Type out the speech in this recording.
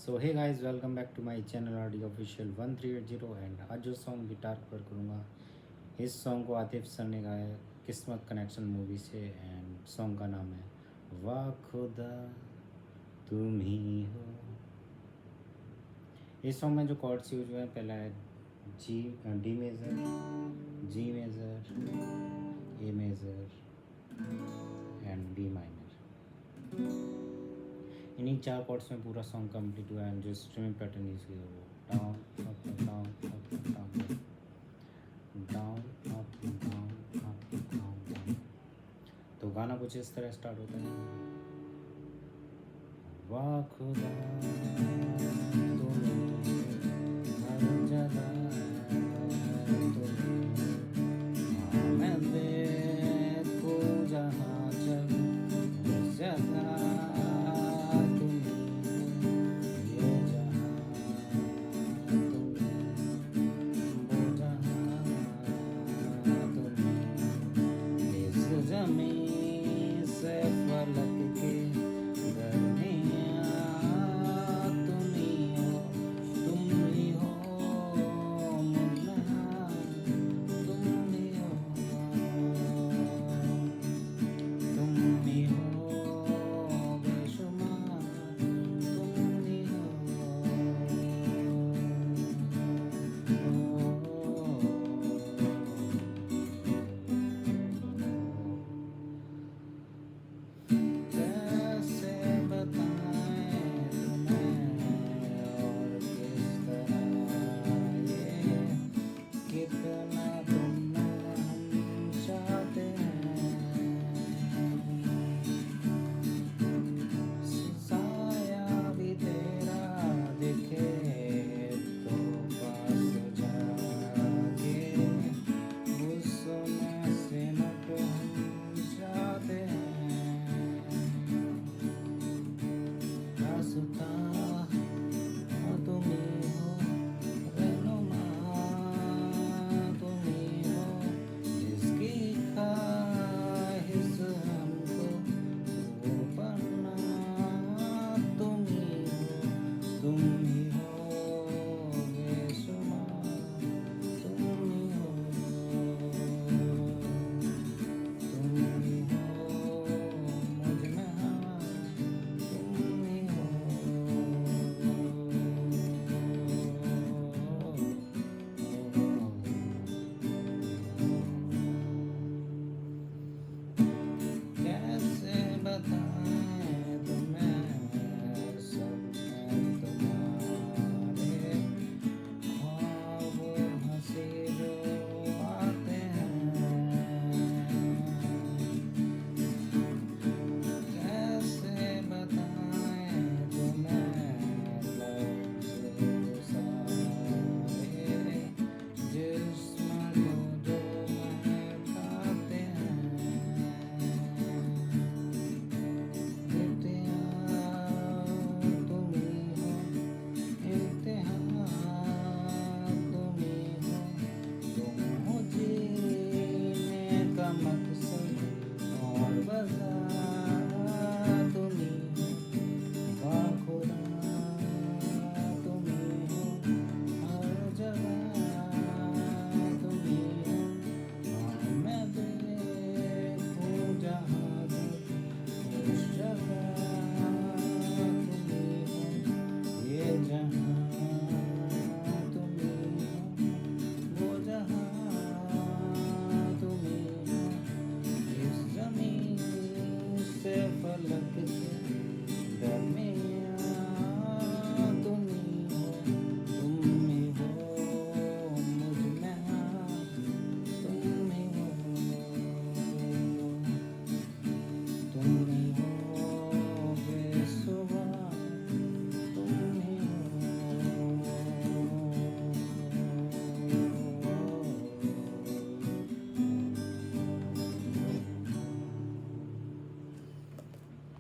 So hey guys, welcome back to my channel audio official 1380। And आज जो song guitar पर करूँगा, इस सॉन्ग को आतिफ सर ने गाया है किस्मत कनेक्शन मूवी से। एंड सॉन्ग का नाम है वाह खुदा तुम ही हो। इस सॉन्ग में जो कॉर्ड्स यूज हुए हैं, पहला है G D major, G major, A major and B minor. इन्हीं चार कॉर्ड्स में पूरा सॉन्ग कंप्लीट हुआ है। जो स्ट्रिंग पैटर्न यूज किया वो down up down up down down up down up down down. तो गाना कुछ इस तरह स्टार्ट होता है। वाह खुदा तुम हर जगह तुम, हाँ मैं देखूं जहाँ चल उस जगह ज़मीं से फलक के दरमियाँ तुम ही हो मुन्ना, तुम ही हो, तुम ही हो बेशुमार, तुम ही हो। कैसे बताएं तुम्हें और किस तरह ये कितना तुमने हम चाहते हैं। साया भी तेरा दिखे तो पास जाके उसमें सिमट हम चाहते हैं। रास्ता तुम ही हो, रहनुमा तुम ही हो, जिसकी ख्वाहिश हमको वो बनना तुम ही हो बेशुमार, तुम ही हो, तुम ही हो मुझ में हाँ, तुम ही हो। कैसे बताएं तुम्हें सपने तुम्हारे ख्वाब हंसी जो आते हैं। कैसे बताएं तुम्हें लफ्ज़ सारे जिस्म को जो महकाते हैं। तुम ही हो इम्तिहान, तुम ही हो, तुम हो जीने का मकसद और वजह, तुम ही हो वाह खुदा तुम ही हो हर जगह तुम ही हो, हाँ मैं देखूं जहाँ तक उस जगह तुम ही हो, ये जहाँ तुम ही हो, वो जहाँ तुम ही हो, इस ज़मीन से फलक के दरमियाँ